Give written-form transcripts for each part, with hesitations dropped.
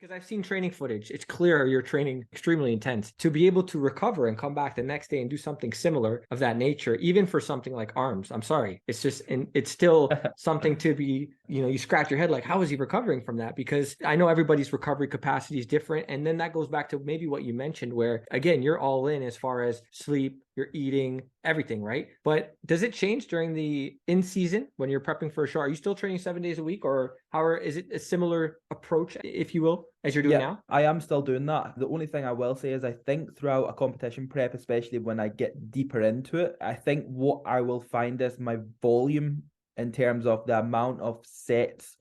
Because I've seen training footage. It's clear you're training extremely intense. To be able to recover and come back the next day and do something similar of that nature, even for something like arms, I'm sorry. It's just, and it's still something to be, you scratch your head like, how is he recovering from that? Because I know everybody's recovery capacity is different. And then that goes back to maybe what you mentioned, where again, you're all in as far as sleep, you're eating, everything, right? But does it change during the in season when you're prepping for a show? Are you still training 7 days a week, or is it a similar approach, if you will, as you're doing now? I am still doing that. The only thing I will say is I think throughout a competition prep, especially when I get deeper into it, I think what I will find is my volume in terms of the amount of sets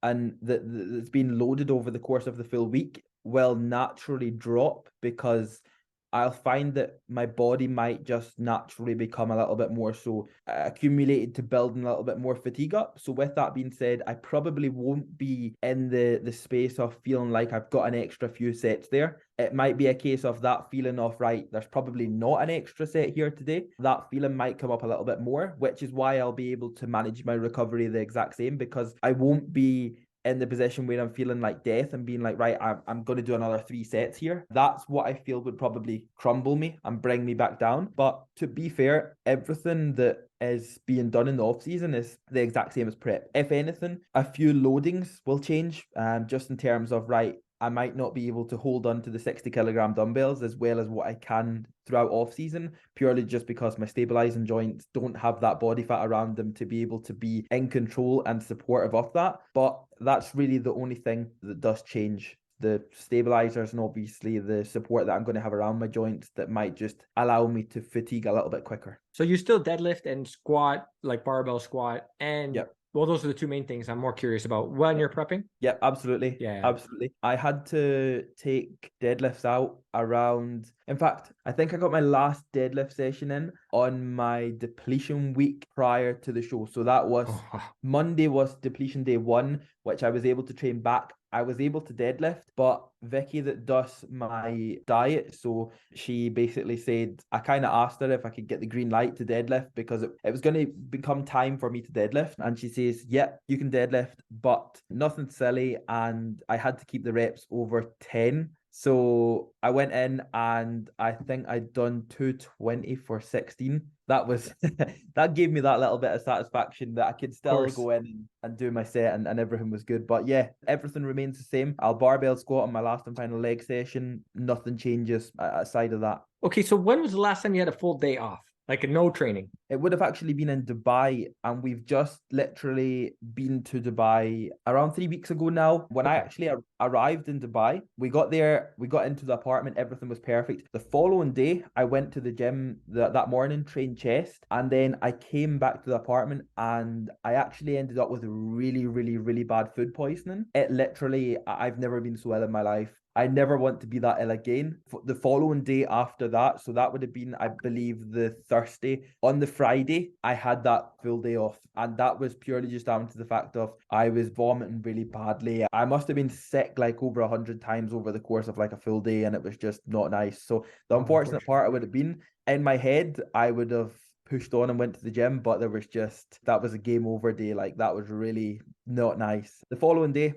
and that's been loaded over the course of the full week will naturally drop, because I'll find that my body might just naturally become a little bit more so accumulated to building a little bit more fatigue up. So with that being said, I probably won't be in the space of feeling like I've got an extra few sets there. It might be a case of that feeling of, right, there's probably not an extra set here today. That feeling might come up a little bit more, which is why I'll be able to manage my recovery the exact same, because I won't be in the position where I'm feeling like death and being like, right, I'm going to do another 3 sets here. That's what I feel would probably crumble me and bring me back down. But to be fair, everything that is being done in the off season is the exact same as prep. If anything, a few loadings will change, just in terms of, right, I might not be able to hold on to the 60 kilogram dumbbells as well as what I can throughout off season, purely just because my stabilizing joints don't have that body fat around them to be able to be in control and supportive of that. But that's really the only thing that does change. The stabilizers and obviously the support that I'm going to have around my joints that might just allow me to fatigue a little bit quicker. So you still deadlift and squat, like barbell squat, and Yep. well, those are the two main things I'm more curious about when you're prepping. Yeah, absolutely. Yeah. Absolutely. I had to take deadlifts out around, in fact, I think I got my last deadlift session in on my depletion week prior to the show. So that was Monday was depletion day 1, which I was able to train back. I was able to deadlift, but Vicky that does my diet, so she basically said, I kind of asked her if I could get the green light to deadlift because it was going to become time for me to deadlift. And she says, yep, you can deadlift, but nothing silly. And I had to keep the reps over 10. So I went in and I think I'd done 220 for 16. That was that gave me that little bit of satisfaction that I could still go in and do my set and everything was good. But yeah, everything remains the same. I'll barbell squat on my last and final leg session. Nothing changes aside of that. Okay, so when was the last time you had a full day off? Like no training? It would have actually been in Dubai, and we've just literally been to Dubai around 3 weeks ago now. When I actually arrived in Dubai, we got there, we got into the apartment, everything was perfect. The following day, I went to the gym that morning, trained chest, and then I came back to the apartment and I actually ended up with really, really, really bad food poisoning. It literally, I've never been so ill in my life. I never want to be that ill again. The following day after that, so that would have been, I believe, the Thursday. On the Friday, I had that full day off. And that was purely just down to the fact of I was vomiting really badly. I must have been sick like over 100 times over the course of like a full day, and it was just not nice. So the unfortunate part would have been, in my head, I would have pushed on and went to the gym, but there was just, that was a game over day. Like that was really not nice. The following day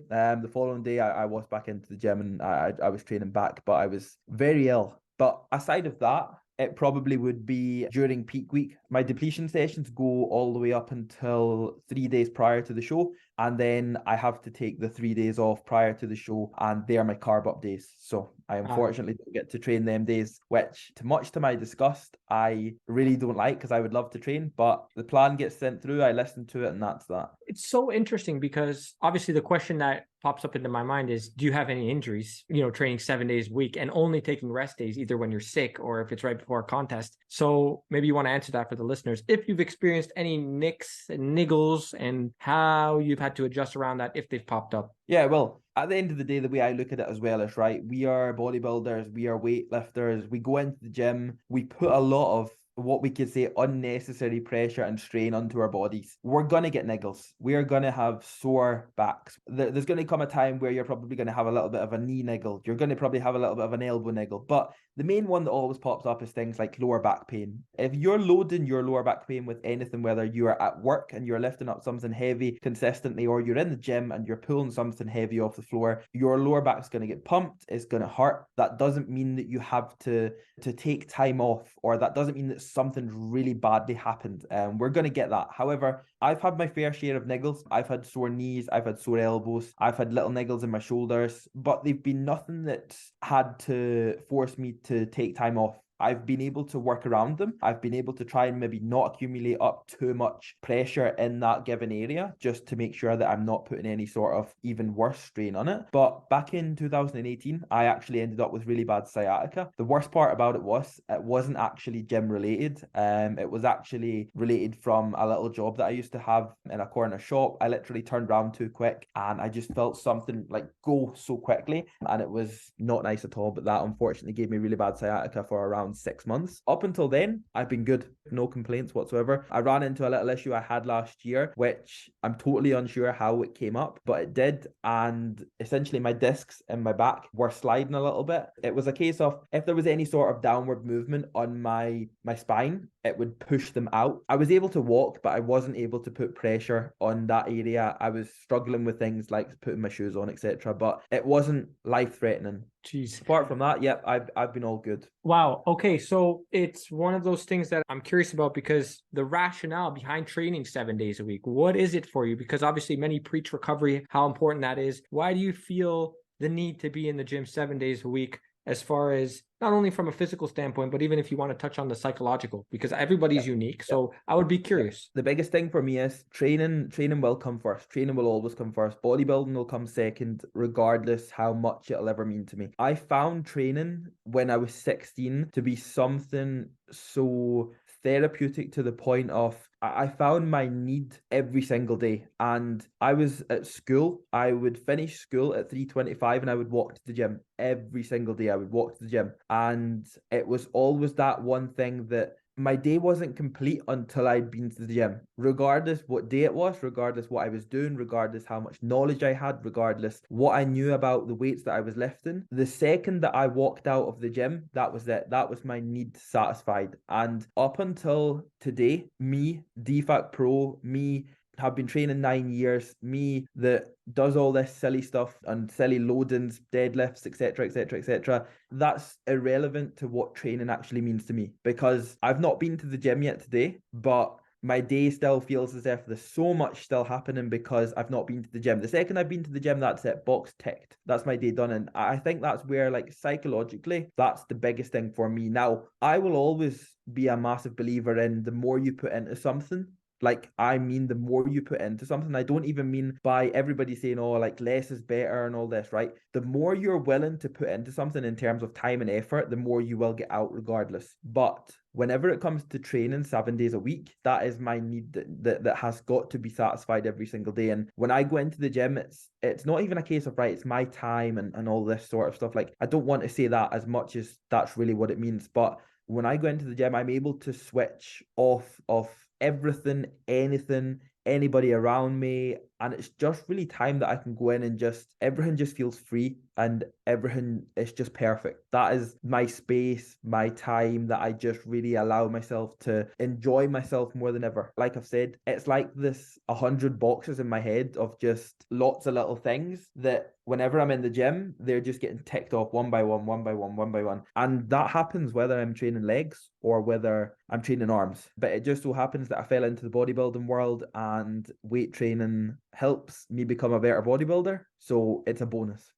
I was back into the gym and I was training back, but I was very ill. But aside of that, it probably would be during peak week. My depletion sessions go all the way up until 3 days prior to the show. And then I have to take the 3 days off prior to the show, and they are my carb up days. So I unfortunately don't get to train them days, which, much to my disgust, I really don't like because I would love to train. But the plan gets sent through, I listen to it, and that's that. It's so interesting because obviously the question that pops up into my mind is, do you have any injuries, training 7 days a week and only taking rest days, either when you're sick or if it's right before a contest? So maybe you want to answer that for the listeners. If you've experienced any nicks and niggles and how you've had to adjust around that if they've popped up. Yeah, well, at the end of the day, the way I look at it as well is, right, we are bodybuilders, we are weightlifters, we go into the gym, we put a lot of what we could say unnecessary pressure and strain onto our bodies, we're going to get niggles. We are going to have sore backs. There's going to come a time where you're probably going to have a little bit of a knee niggle. You're going to probably have a little bit of an elbow niggle. But the main one that always pops up is things like lower back pain. If you're loading your lower back pain with anything, whether you are at work and you're lifting up something heavy consistently, or you're in the gym and you're pulling something heavy off the floor, your lower back's going to get pumped. It's going to hurt. That doesn't mean that you have to take time off, or that doesn't mean that something really badly happened. We're going to get that. However, I've had my fair share of niggles. I've had sore knees. I've had sore elbows. I've had little niggles in my shoulders, but they've been nothing that's had to force me to take time off. I've been able to work around them. I've been able to try and maybe not accumulate up too much pressure in that given area, just to make sure that I'm not putting any sort of even worse strain on it. But back in 2018, I actually ended up with really bad sciatica. The worst part about it was it wasn't actually gym related. It was actually related from a little job that I used to have in a corner shop. I literally turned around too quick and I just felt something like go so quickly, and it was not nice at all. But that unfortunately gave me really bad sciatica for around 6 months. Up until then, I've been good. No complaints whatsoever. I ran into a little issue I had last year, which I'm totally unsure how it came up, but it did. And essentially my discs in my back were sliding a little bit. It was a case of if there was any sort of downward movement on my spine, it would push them out. I was able to walk, but I wasn't able to put pressure on that area. I was struggling with things like putting my shoes on, etc., but it wasn't life-threatening. Jeez. Apart from that, yep, I've been all good. Wow. Okay. So it's one of those things that I'm curious about, because the rationale behind training 7 days a week, what is it for you? Because obviously many preach recovery, how important that is. Why do you feel the need to be in the gym 7 days a week, as far as not only from a physical standpoint, but even if you want to touch on the psychological, because everybody's unique. So I would be curious. The biggest thing for me is training will come first. Training will always come first. Bodybuilding will come second, regardless how much it'll ever mean to me. I found training when I was 16 to be something so therapeutic, to the point of I found my need every single day. And I was at school. I would finish school at 3:25 and I would walk to the gym every single day. I would walk to the gym. And it was always that one thing that my day wasn't complete until I'd been to the gym, regardless what day it was, regardless what I was doing, regardless how much knowledge I had, regardless what I knew about the weights that I was lifting. The second that I walked out of the gym, that was it. That was my need satisfied. And up until today, me, DFAC Pro, me have been training 9 years, me that does all this silly stuff and silly loadings, deadlifts, etc., etc., etc., that's irrelevant to what training actually means to me, because I've not been to the gym yet today, but my day still feels as if there's so much still happening because I've not been to the gym. The second I've been to the gym, that's it, box ticked. That's my day done. And I think that's where, like, psychologically, that's the biggest thing for me. Now, I will always be a massive believer in the more you put into something. Like, I mean, the more you put into something, I don't even mean by everybody saying, oh, like, less is better and all this, right? The more you're willing to put into something in terms of time and effort, the more you will get out regardless. But whenever it comes to training 7 days a week, that is my need that has got to be satisfied every single day. And when I go into the gym, it's not even a case of, right, it's my time and all this sort of stuff. Like, I don't want to say that as much as that's really what it means. But when I go into the gym, I'm able to switch off of everything, anything, anybody around me, and it's just really time that I can go in and just everything just feels free and everything is just perfect. That is my space, my time that I just really allow myself to enjoy myself more than ever. Like I've said, it's like this 100 boxes in my head of just lots of little things that whenever I'm in the gym, they're just getting ticked off one by one, one by one, one by one. And that happens whether I'm training legs or whether I'm training arms. But it just so happens that I fell into the bodybuilding world and weight training helps me become a better bodybuilder. So it's a bonus.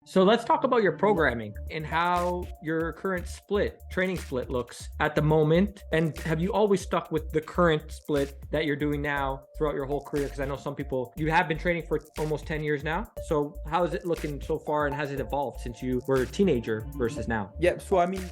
So let's talk about your programming and how your current training split looks at the moment. And have you always stuck with the current split that you're doing now throughout your whole career? Because I know some people, you have been training for almost 10 years now. So how is it looking so far, and has it evolved since you were a teenager versus now? Yep. So I mean,